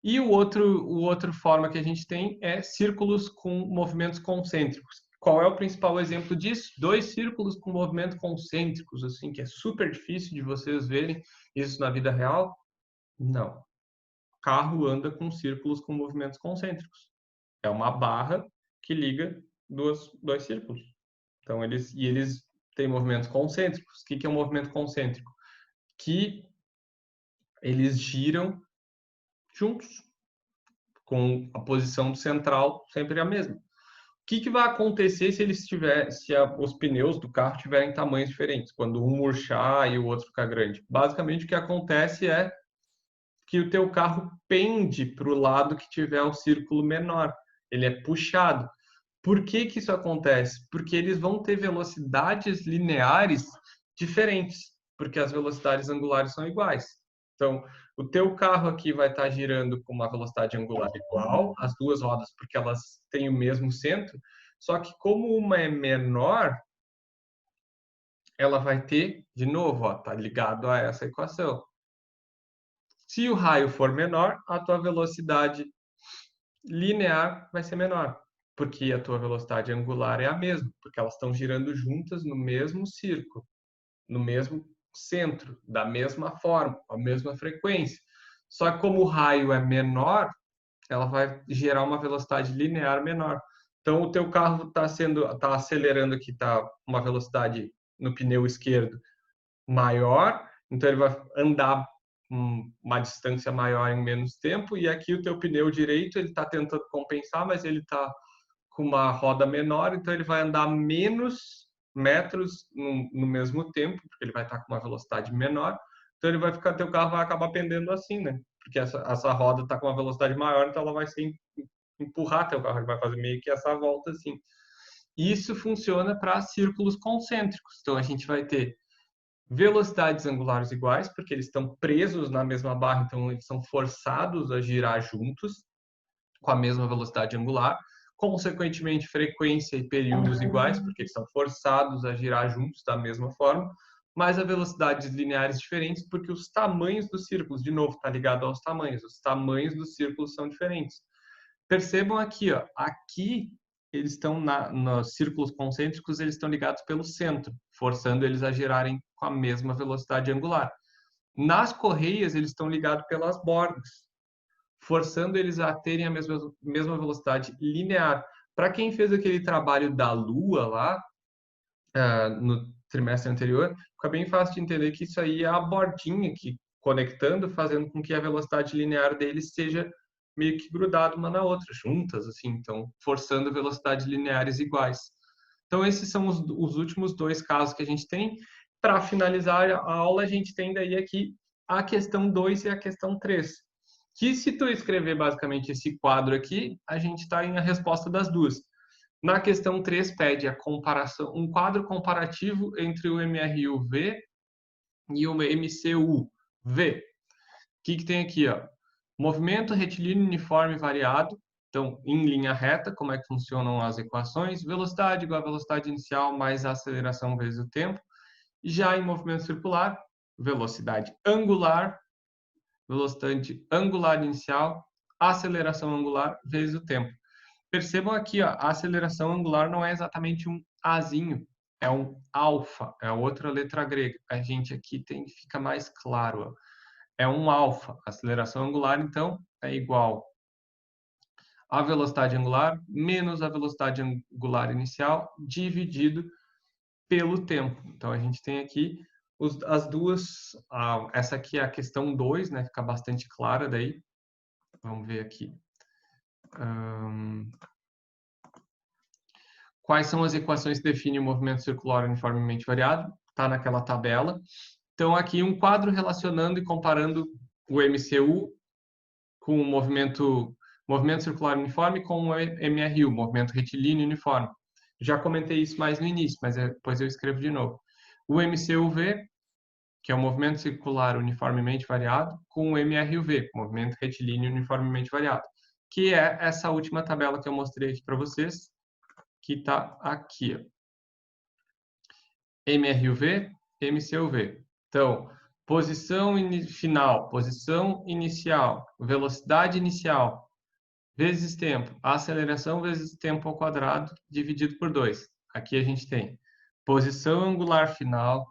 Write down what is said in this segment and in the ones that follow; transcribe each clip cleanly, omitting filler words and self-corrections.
E o outro forma que a gente tem é círculos com movimentos concêntricos. Qual é o principal exemplo disso? Dois círculos com movimentos concêntricos, assim, que é super difícil de vocês verem isso na vida real. Não. Carro anda com círculos com movimentos concêntricos. É uma barra que liga dois círculos. Então, eles têm movimentos concêntricos. O que é um movimento concêntrico? Que eles giram juntos, com a posição central sempre a mesma. O que vai acontecer se os pneus do carro tiverem tamanhos diferentes, quando um murchar e o outro ficar grande? Basicamente, o que acontece é que o teu carro pende para o lado que tiver o círculo menor. Ele é puxado. Por que isso acontece? Porque eles vão ter velocidades lineares diferentes, porque as velocidades angulares são iguais. Então, o teu carro aqui vai estar girando com uma velocidade angular igual, as duas rodas, porque elas têm o mesmo centro, só que como uma é menor, ela vai ter, de novo, está ligado a essa equação. Se o raio for menor, a tua velocidade linear vai ser menor, porque a tua velocidade angular é a mesma, porque elas estão girando juntas no mesmo círculo, no mesmo centro, da mesma forma, a mesma frequência. Só que como o raio é menor, ela vai gerar uma velocidade linear menor. Então o teu carro está acelerando aqui, está uma velocidade no pneu esquerdo maior, então ele vai andar uma distância maior em menos tempo, e aqui o teu pneu direito ele está tentando compensar, mas ele está com uma roda menor, então ele vai andar menos metros no mesmo tempo, porque ele vai estar com uma velocidade menor, então teu carro vai acabar pendendo assim, né? Porque essa roda está com uma velocidade maior, então ela vai empurrar teu carro, ele vai fazer meio que essa volta assim. Isso funciona para círculos concêntricos. Então a gente vai ter velocidades angulares iguais, porque eles estão presos na mesma barra, então eles são forçados a girar juntos com a mesma velocidade angular. Consequentemente, frequência e períodos iguais, porque eles são forçados a girar juntos da mesma forma, mas a velocidades lineares diferentes, porque os tamanhos dos círculos, de novo, está ligado aos tamanhos, os tamanhos dos círculos são diferentes. Percebam aqui, ó, aqui eles estão nos círculos concêntricos, eles estão ligados pelo centro, forçando eles a girarem com a mesma velocidade angular. Nas correias, eles estão ligados pelas bordas, forçando eles a terem a mesma velocidade linear. Para quem fez aquele trabalho da Lua lá, no trimestre anterior, fica bem fácil de entender que isso aí é a bordinha que conectando, fazendo com que a velocidade linear deles seja meio que grudada uma na outra, juntas, assim, então forçando velocidades lineares iguais. Então esses são os últimos dois casos que a gente tem. Para finalizar a aula, a gente tem daí aqui a questão 2 e a questão 3. Que se tu escrever basicamente esse quadro aqui, a gente está em a resposta das duas. Na questão 3 pede a comparação, um quadro comparativo entre o MRU-V e o MCU-V. O que tem aqui? Ó? Movimento retilíneo uniforme variado. Então, em linha reta, como é que funcionam as equações? Velocidade igual a velocidade inicial mais a aceleração vezes o tempo. Já em movimento circular, velocidade angular inicial, aceleração angular vezes o tempo. Percebam aqui, ó, a aceleração angular não é exatamente um Azinho, é um alfa, é outra letra grega. A gente aqui fica mais claro, ó. É um alfa. A aceleração angular, então, é igual a velocidade angular menos a velocidade angular inicial dividido pelo tempo. Então, a gente tem aqui as duas. Essa aqui é a questão 2, né? Fica bastante clara daí. Vamos ver aqui. Quais são as equações que definem o movimento circular uniformemente variado? Está naquela tabela. Então, aqui um quadro relacionando e comparando o MCU com o movimento circular uniforme com o MRU, movimento retilíneo uniforme. Já comentei isso mais no início, mas depois eu escrevo de novo. O MCUV, que é o movimento circular uniformemente variado, com o MRUV, movimento retilíneo uniformemente variado, que é essa última tabela que eu mostrei aqui para vocês, que está aqui. Ó. MRUV, MCUV. Então, posição final, posição inicial, velocidade inicial, vezes tempo, aceleração vezes tempo ao quadrado, dividido por 2. Aqui a gente tem posição angular final,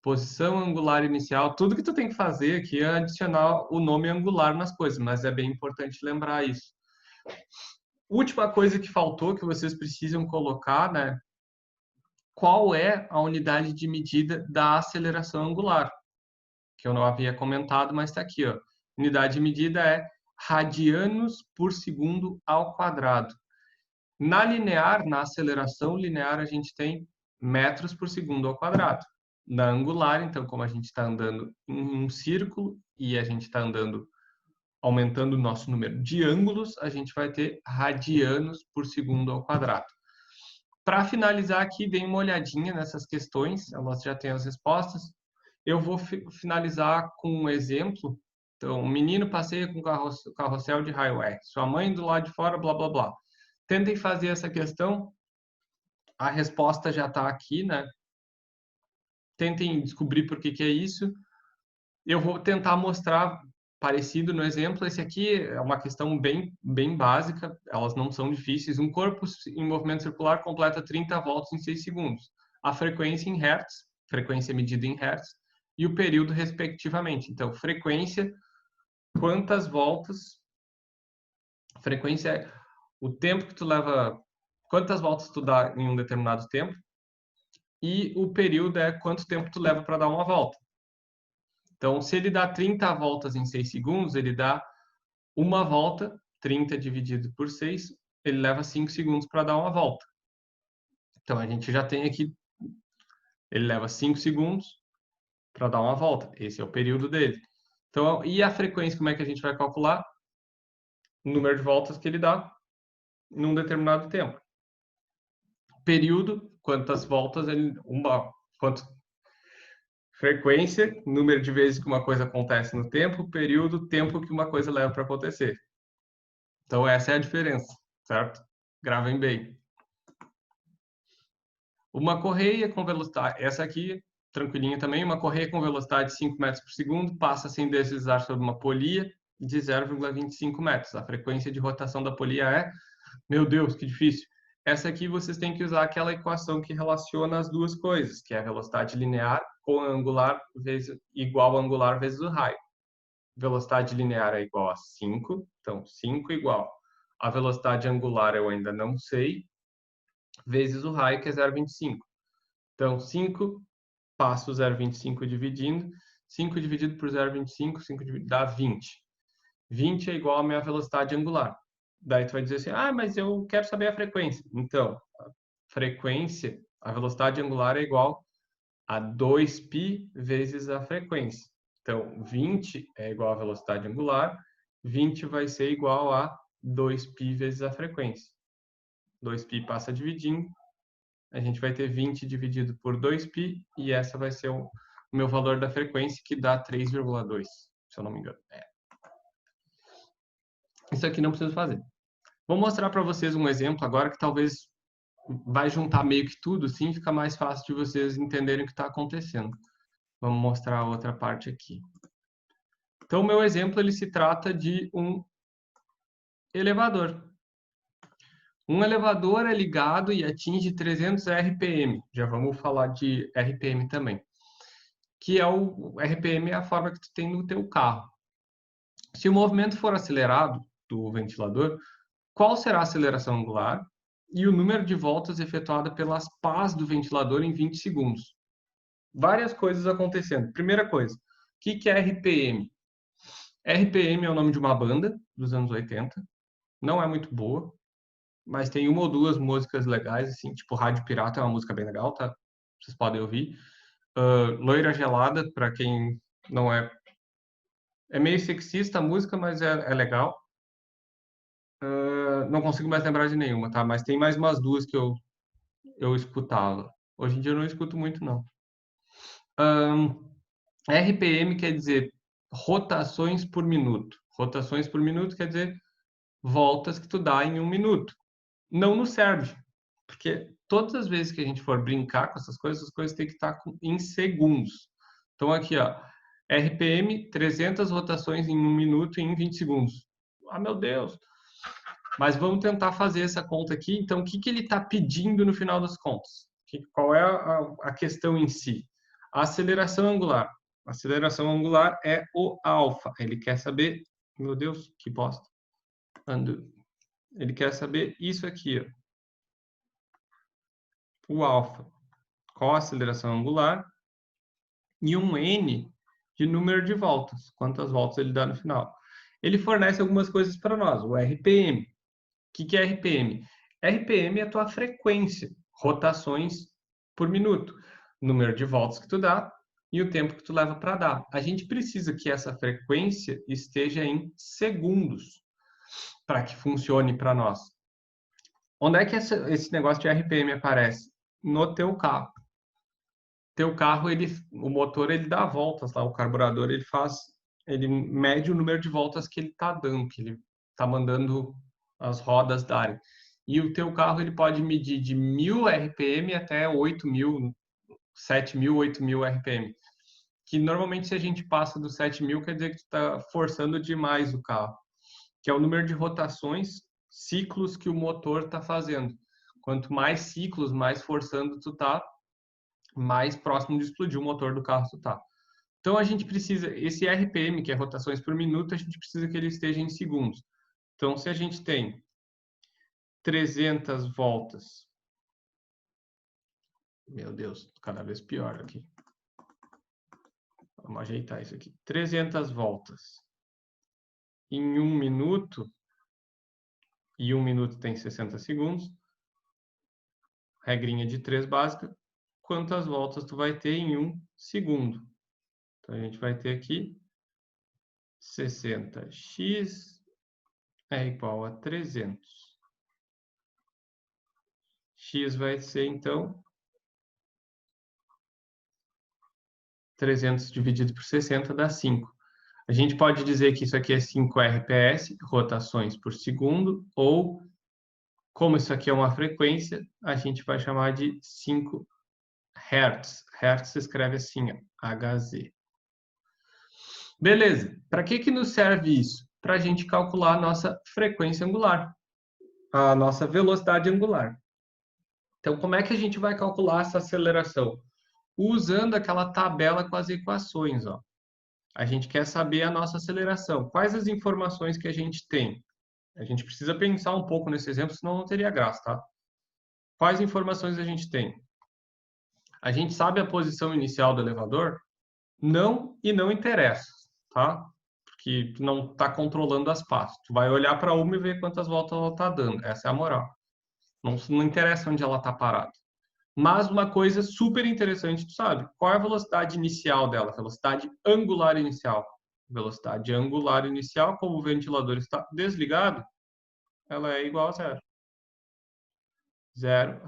posição angular inicial, tudo que tu tem que fazer aqui é adicionar o nome angular nas coisas, mas é bem importante lembrar isso. Última coisa que faltou, que vocês precisam colocar, né? Qual é a unidade de medida da aceleração angular? Que eu não havia comentado, mas está aqui, ó. Unidade de medida é radianos por segundo ao quadrado. Na linear, na aceleração linear, a gente tem metros por segundo ao quadrado. Na angular, então, como a gente está andando em um círculo e a gente está andando, aumentando o nosso número de ângulos, a gente vai ter radianos por segundo ao quadrado. Para finalizar aqui, dêem uma olhadinha nessas questões, elas já têm as respostas. Eu vou finalizar com um exemplo. Então, um menino passeia com carrossel de highway. Sua mãe do lado de fora, blá, blá, blá. Tentem fazer essa questão. A resposta já está aqui, né? Tentem descobrir por que é isso. Eu vou tentar mostrar parecido no exemplo. Esse aqui é uma questão bem básica. Elas não são difíceis. Um corpo em movimento circular completa 30 voltas em 6 segundos. A frequência em hertz, frequência medida em hertz, e o período, respectivamente. Então, frequência, quantas voltas... Frequência é o tempo que tu leva... Quantas voltas tu dá em um determinado tempo. E o período é quanto tempo tu leva para dar uma volta. Então, se ele dá 30 voltas em 6 segundos, ele dá uma volta, 30 dividido por 6, ele leva 5 segundos para dar uma volta. Então, a gente já tem aqui, ele leva 5 segundos para dar uma volta. Esse é o período dele. Então, e a frequência, como é que a gente vai calcular? O número de voltas que ele dá num determinado tempo. Período, quantas voltas ele... Frequência, número de vezes que uma coisa acontece no tempo, período, tempo que uma coisa leva para acontecer. Então, essa é a diferença, certo? Gravem bem. Uma correia com velocidade, essa aqui, tranquilinha também, uma correia com velocidade de 5 metros por segundo passa sem deslizar sobre uma polia de 0,25 metros. A frequência de rotação da polia é... Meu Deus, que difícil. Essa aqui vocês têm que usar aquela equação que relaciona as duas coisas, que é a velocidade linear com a angular igual a angular vezes o raio. Velocidade linear é igual a 5, então 5 igual. A velocidade angular eu ainda não sei, vezes o raio, que é 0,25. Então, 5, passo 0,25 dividindo. 5 dividido por 0,25, 5 dá 20. 20 é igual à minha velocidade angular. Daí tu vai dizer assim, mas eu quero saber a frequência. Então, a frequência, a velocidade angular é igual a 2π vezes a frequência. Então, 20 é igual à velocidade angular, 20 vai ser igual a 2π vezes a frequência. 2π passa dividindo, a gente vai ter 20 dividido por 2π, e essa vai ser o meu valor da frequência, que dá 3,2, se eu não me engano. Isso aqui não preciso fazer. Vou mostrar para vocês um exemplo agora que talvez vai juntar meio que tudo, assim fica mais fácil de vocês entenderem o que está acontecendo. Vamos mostrar a outra parte aqui. Então, o meu exemplo ele se trata de um elevador. Um elevador é ligado e atinge 300 RPM. Já vamos falar de RPM também. Que é o RPM é a forma que tu tem no teu carro. Se o movimento for acelerado do ventilador, qual será a aceleração angular e o número de voltas efetuada pelas pás do ventilador em 20 segundos? Várias coisas acontecendo. Primeira coisa, o que é RPM? RPM é o nome de uma banda dos anos 80. Não é muito boa, mas tem uma ou duas músicas legais, assim, tipo Rádio Pirata é uma música bem legal, tá? Vocês podem ouvir. Loira Gelada, para quem não é... É meio sexista a música, mas é legal. Não consigo mais lembrar de nenhuma, tá? Mas tem mais umas duas que eu escutava. Hoje em dia eu não escuto muito, não. RPM quer dizer rotações por minuto. Rotações por minuto quer dizer voltas que tu dá em um minuto. Não nos serve, porque todas as vezes que a gente for brincar com essas coisas têm que estar em segundos. Então aqui, ó, RPM, 300 rotações em 1 minuto e em 20 segundos. Ah, meu Deus! Mas vamos tentar fazer essa conta aqui. Então, o que ele está pedindo no final das contas? Qual é a questão em si? A aceleração angular. A aceleração angular é o alfa. Ele quer saber... Meu Deus, que bosta. Ele quer saber isso aqui, ó. O alfa. Qual a aceleração angular? E um N de número de voltas. Quantas voltas ele dá no final. Ele fornece algumas coisas para nós. O RPM. O que é RPM? RPM é a tua frequência, rotações por minuto, número de voltas que tu dá e o tempo que tu leva para dar. A gente precisa que essa frequência esteja em segundos para que funcione para nós. Onde é que esse negócio de RPM aparece? No teu carro. Teu carro, o motor ele dá voltas lá, o carburador ele mede o número de voltas que ele está dando, que ele está mandando as rodas darem. E o teu carro ele pode medir de 1000 RPM até 8000, 7000, 8000 RPM. Que normalmente se a gente passa dos 7000 quer dizer que tu está forçando demais o carro, que é o número de rotações, ciclos que o motor está fazendo. Quanto mais ciclos, mais forçando tu tá, mais próximo de explodir o motor do carro tu tá. Então a gente precisa, esse RPM, que é rotações por minuto, a gente precisa que ele esteja em segundos. Então se a gente tem 300 voltas, meu Deus, cada vez pior aqui. Vamos ajeitar isso aqui. 300 voltas em 1 minuto, e 1 minuto tem 60 segundos, regrinha de 3 básica, quantas voltas tu vai ter em 1 segundo. Então a gente vai ter aqui 60x é igual a 300. X vai ser, então, 300 dividido por 60 dá 5. A gente pode dizer que isso aqui é 5 RPS, rotações por segundo, ou, como isso aqui é uma frequência, a gente vai chamar de 5 Hz. Hertz se escreve assim, Hz. Beleza. Para que nos serve isso? Para a gente calcular a nossa frequência angular, a nossa velocidade angular. Então, como é que a gente vai calcular essa aceleração? Usando aquela tabela com as equações, ó. A gente quer saber a nossa aceleração. Quais as informações que a gente tem? A gente precisa pensar um pouco nesse exemplo, senão não teria graça, tá? Quais informações a gente tem? A gente sabe a posição inicial do elevador? Não e não interessa, tá? Porque tu não está controlando as passos. Tu vai olhar para uma e ver quantas voltas ela está dando. Essa é a moral. Não interessa onde ela está parada. Mas uma coisa super interessante, tu sabe, qual é a velocidade inicial dela? Velocidade angular inicial. Velocidade angular inicial, como o ventilador está desligado, ela é igual a zero. 0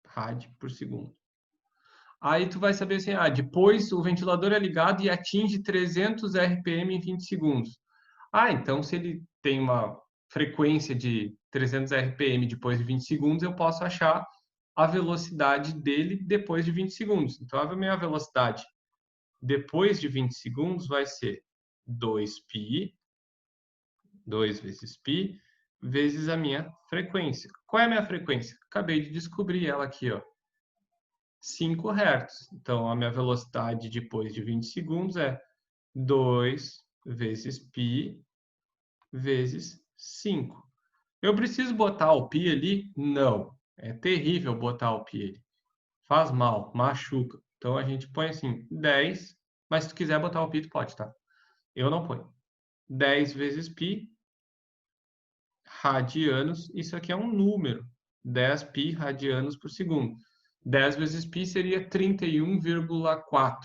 rad por segundo. Aí tu vai saber assim, depois o ventilador é ligado e atinge 300 RPM em 20 segundos. Então se ele tem uma frequência de 300 RPM depois de 20 segundos, eu posso achar a velocidade dele depois de 20 segundos. Então, a minha velocidade depois de 20 segundos vai ser 2π, 2 vezes π, vezes a minha frequência. Qual é a minha frequência? Acabei de descobrir ela aqui, ó. 5 Hz. Então, a minha velocidade depois de 20 segundos é 2 vezes π vezes 5. Eu preciso botar o π ali? Não. É terrível botar o π ali. Faz mal, machuca. Então, a gente põe assim, 10, mas se tu quiser botar o π, tu pode, tá? Eu não ponho. 10 vezes π radianos, isso aqui é um número. 10π radianos por segundo. 10 vezes π seria 31,4.